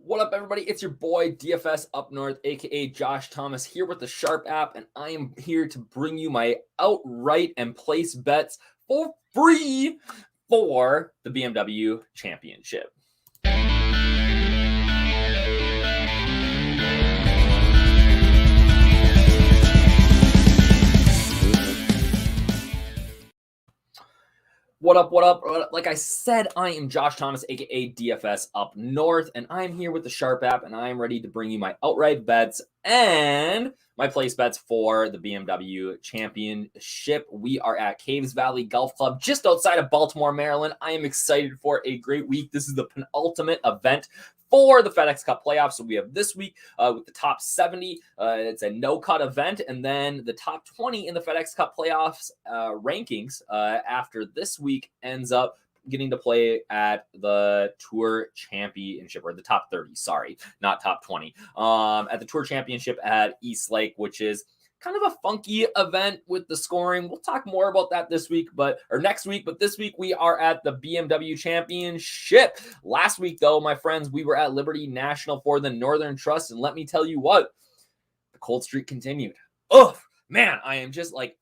What up, everybody? It's your boy DFS Up North, aka Josh Thomas, here with the Sharp app, and I am here to bring you my outright and place bets for free for the BMW Championship. What up, what up? Like I said, I am Josh Thomas, aka DFS Up North, and I'm here with the Sharp app, and I'm ready to bring you my outright bets and my place bets for the BMW Championship. We are at Caves Valley Golf Club, just outside of Baltimore, Maryland. I am excited for a great week. This is the penultimate event for the FedEx Cup playoffs. So we have this week with the top 70. It's a no-cut event. And then the top 20 in the FedEx Cup playoffs rankings after this week ends up getting to play at the Tour Championship, or the top 30, sorry, not top 20, at the Tour Championship at East Lake, which is kind of a funky event with the scoring. We'll talk more about that this week, or next week. But this week we are at the BMW Championship. Last week, though, my friends, we were at Liberty National for the Northern Trust, and let me tell you what, the cold streak continued. Oh man, I am just like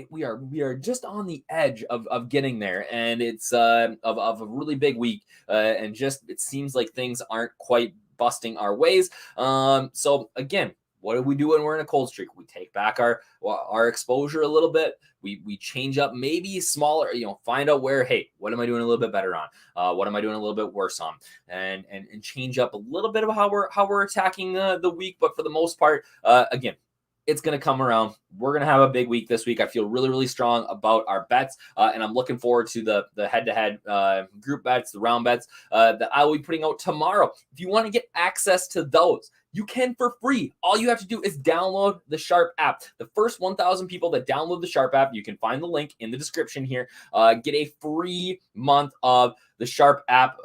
we are just on the edge of getting there, and it's of a really big week, and just it seems like things aren't quite busting our ways. So again, what do we do when we're in a cold streak? We take back our exposure a little bit. We change up, maybe smaller, find out where, hey, what am I doing a little bit better on? What am I doing a little bit worse on? And change up a little bit of how we're attacking the week. But for the most part, again, it's going to come around. We're going to have a big week this week. I feel really, really strong about our bets, and I'm looking forward to the head-to-head group bets, the round bets that I will be putting out tomorrow. If you want to get access to those, you can for free. All you have to do is download the Sharp app. The first 1,000 people that download the Sharp app, you can find the link in the description here, get a free month of the Sharp app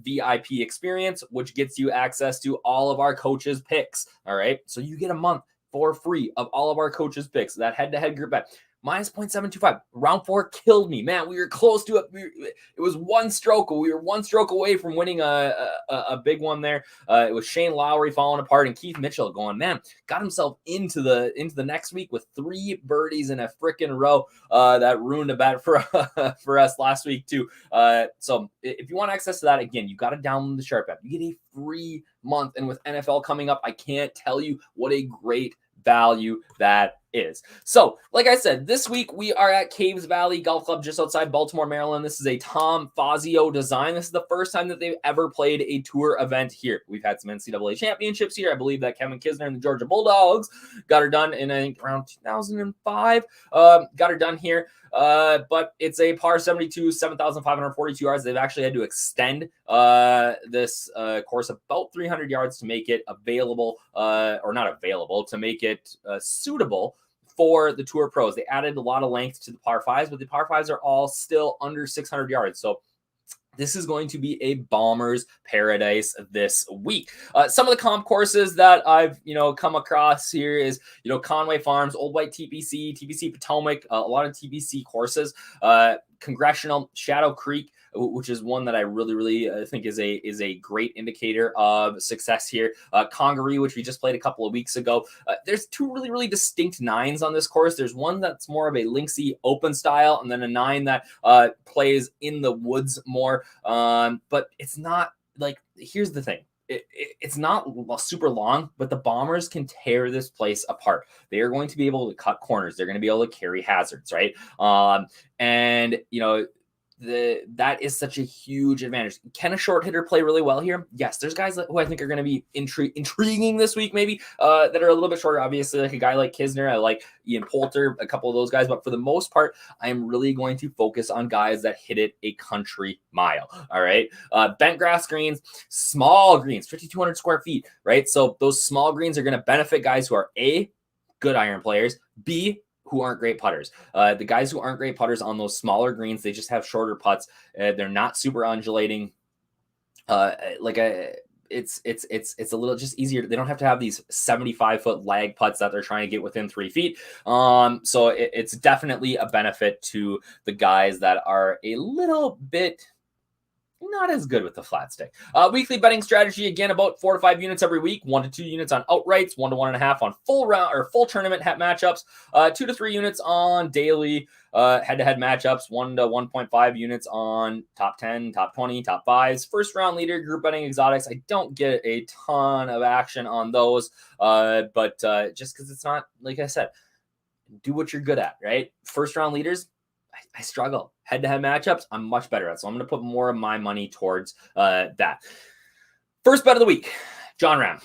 VIP experience, which gets you access to all of our coaches' picks. All right, so you get a month for free of all of our coaches' picks. That head-to-head group bet. Minus 0.725. Round 4 killed me. Man, we were close to it. It was one stroke. We were one stroke away from winning a big one there. It was Shane Lowry falling apart and Keith Mitchell going, man, got himself into the next week with 3 birdies in a freaking row. That ruined a bet for us last week too. So if you want access to that, again, you got to download the Sharp app. You get a free month. And with NFL coming up, I can't tell you what a great value that is. So, like I said, this week we are at Caves Valley Golf Club just outside Baltimore, Maryland. This is a Tom Fazio design. This is the first time that they've ever played a tour event here. We've had some NCAA championships here. I believe that Kevin Kisner and the Georgia Bulldogs got her done in, I think, around 2005. Got her done here. But it's a par 72, 7,542 yards. They've actually had to extend this course about 300 yards to make it available, or not available, to make it suitable for the Tour Pros. They added a lot of length to the par 5s, but the par 5s are all still under 600 yards. So this is going to be a bomber's paradise this week. Some of the comp courses that I've, come across here is, Conway Farms, Old White TPC Potomac, a lot of TPC courses, Congressional, Shadow Creek, which is one that I really, really think is a great indicator of success here. Congaree, which we just played a couple of weeks ago. There's 2 really, really distinct 9s on this course. There's one that's more of a linksy open style, and then a 9 that plays in the woods more. But it's not like, here's the thing. It's not super long, but the Bombers can tear this place apart. They are going to be able to cut corners. They're going to be able to carry hazards, right? And that is such a huge advantage. Can a short hitter play really well here? Yes, there's guys who I think are going to be intriguing this week, maybe, that are a little bit shorter. Obviously, like a guy like Kisner, I like Ian Poulter, a couple of those guys. But for the most part, I am really going to focus on guys that hit it a country mile. All right, bent grass greens, small greens, 5,200 square feet, right? So those small greens are going to benefit guys who are A, good iron players, B, who aren't great putters. The guys who aren't great putters on those smaller greens, they just have shorter putts. They're not super undulating. It's a little just easier. They don't have to have these 75-foot lag putts that they're trying to get within 3 feet. So it's definitely a benefit to the guys that are a little bit not as good with the flat stick. Weekly betting strategy, again, about 4 to 5 units every week, 1 to 2 units on outrights, 1 to 1.5 on full round or full tournament matchups, 2 to 3 units on daily head-to-head matchups, 1 to 1.5 units on top 10, top 20, top 5s, first round leader, group betting, exotics. I don't get a ton of action on those, but just because it's not, like I said, do what you're good at, right? First round leaders, I struggle. Head-to-head matchups, I'm much better at. So I'm going to put more of my money towards that. First bet of the week, John Ram.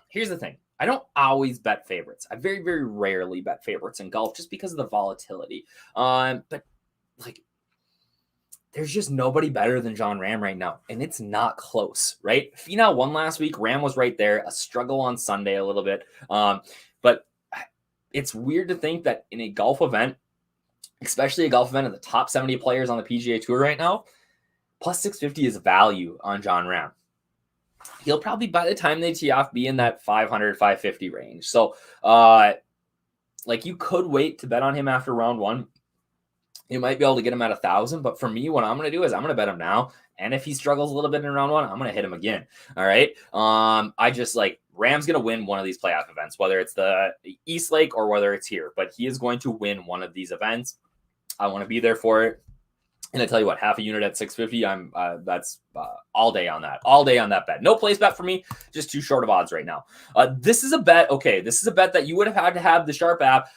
Here's the thing. I don't always bet favorites. I very, very rarely bet favorites in golf just because of the volatility. But like, there's just nobody better than John Ram right now, and it's not close, right? Finau won last week. Ram was right there. A struggle on Sunday a little bit. But it's weird to think that in a golf event, especially a golf event of the top 70 players on the PGA Tour right now, plus 650 is value on John Ram. He'll probably, by the time they tee off, be in that 500, 550 range. So, like, you could wait to bet on him after round one. You might be able to get him at 1,000, but for me, what I'm going to do is I'm going to bet him now. And if he struggles a little bit in round one, I'm going to hit him again. All right. I just like Ram's going to win one of these playoff events, whether it's the East Lake or whether it's here, but he is going to win one of these events. I want to be there for it. And I tell you what, half a unit at 650, that's all day on that bet. No place bet for me, just too short of odds right now. This is a bet. Okay, this is a bet that you would have had to have the Sharp app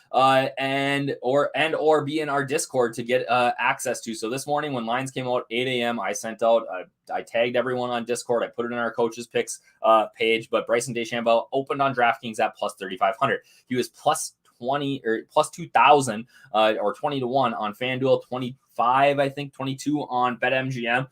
and or be in our Discord to get access to. So this morning when lines came out 8 a.m., I sent out, I tagged everyone on Discord. I put it in our coaches picks page. But Bryson DeChambeau opened on DraftKings at plus 3,500. He was plus 20 or plus 2,000 or 20 to 1 on FanDuel, 25, I think 22 on BetMGM.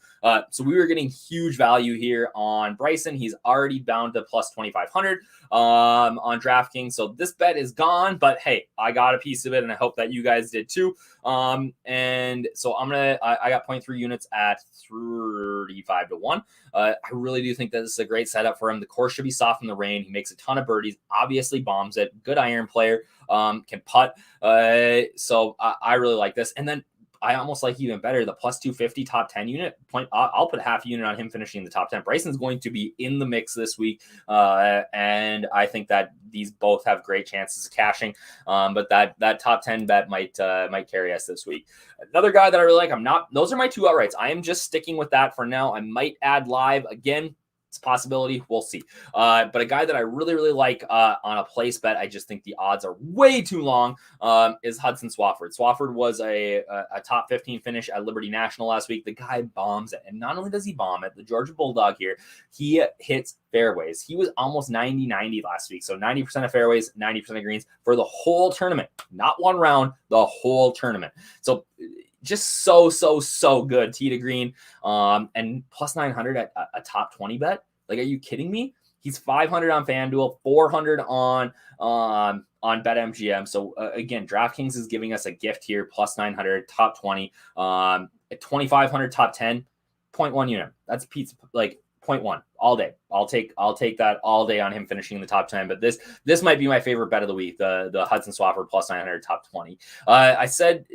So we were getting huge value here on Bryson. He's already down to plus 2,500 on DraftKings. So this bet is gone, but hey, I got a piece of it and I hope that you guys did too. And so I got 0.3 units at 35 to 1. I really do think that this is a great setup for him. The course should be soft in the rain. He makes a ton of birdies, obviously bombs it, good iron player, can putt. So I really like this. And then I almost like even better the plus 250 top 10 unit point. I'll put half a unit on him finishing in the top 10. Bryson's going to be in the mix this week. And I think that these both have great chances of cashing. But that top 10 bet might carry us this week. Another guy that I really like, those are my two outrights. I am just sticking with that for now. I might add live again. It's a possibility. We'll see. But a guy that I really, really like on a place bet, I just think the odds are way too long, is Hudson Swafford. Swafford was a top 15 finish at Liberty National last week. The guy bombs it. And not only does he bomb it, the Georgia Bulldog here, he hits fairways. He was almost 90-90 last week. So 90% of fairways, 90% of greens for the whole tournament. Not one round, the whole tournament. So just so good tee to green, and plus 900 at a top 20 bet. Like, are you kidding me? He's 500 on FanDuel, 400 on BetMGM. So again, DraftKings is giving us a gift here, plus 900, top 20, at 2,500, top 10, 0.1 unit. That's pizza, like 0.1 all day. I'll take that all day on him finishing in the top 10. But this might be my favorite bet of the week, the Hudson Swafford plus 900 top 20. I said,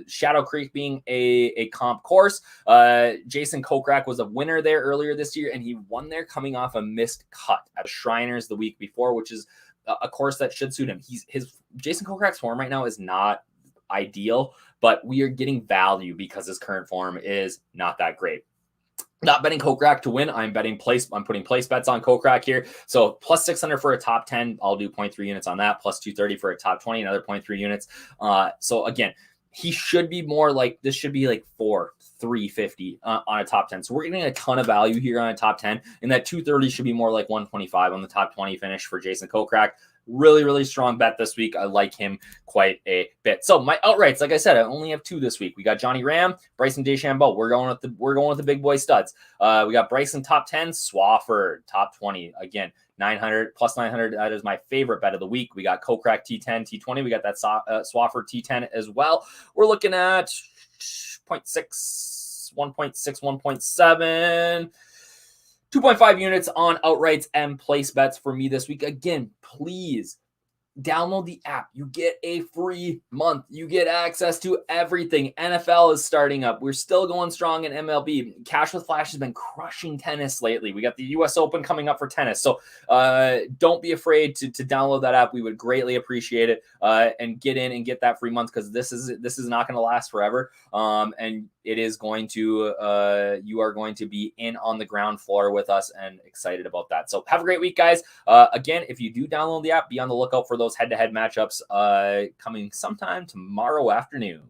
Shadow Creek being a comp course. Jason Kokrak was a winner there earlier this year, and he won there coming off a missed cut at Shriners the week before, which is a course that should suit him. Jason Kokrak's form right now is not ideal, but we are getting value because his current form is not that great. Not betting Kokrak to win. I'm putting place bets on Kokrak here. So plus 600 for a top 10. I'll do 0.3 units on that. Plus 230 for a top 20, another 0.3 units. So again, he should be more like, this should be like 350 on a top 10. So we're getting a ton of value here on a top 10. And that 230 should be more like 125 on the top 20 finish for Jason Kokrak. Really, really strong bet this week. I like him quite a bit. So my outrights, like I said, I only have two this week. We got Johnny Ram, Bryson DeChambeau. We're going with the big boy studs. We got Bryson top 10, Swafford top 20. Again, 900 plus 900. That is my favorite bet of the week. We got Kokrak T10, T20. We got that Swafford T10 as well. We're looking at 0.6, 1.6, 1.7. 2.5 units on outrights and place bets for me this week. Again, please download the app. You get a free month. You get access to everything. NFL is starting up. We're still going strong in MLB. Cash with Flash has been crushing tennis lately. We got the US Open coming up for tennis. So don't be afraid to download that app. We would greatly appreciate it, and get in and get that free month, because this is not going to last forever. And it is going to, you are going to be in on the ground floor with us, and excited about that. So have a great week, guys. Again, if you do download the app, be on the lookout for those head-to-head matchups coming sometime tomorrow afternoon.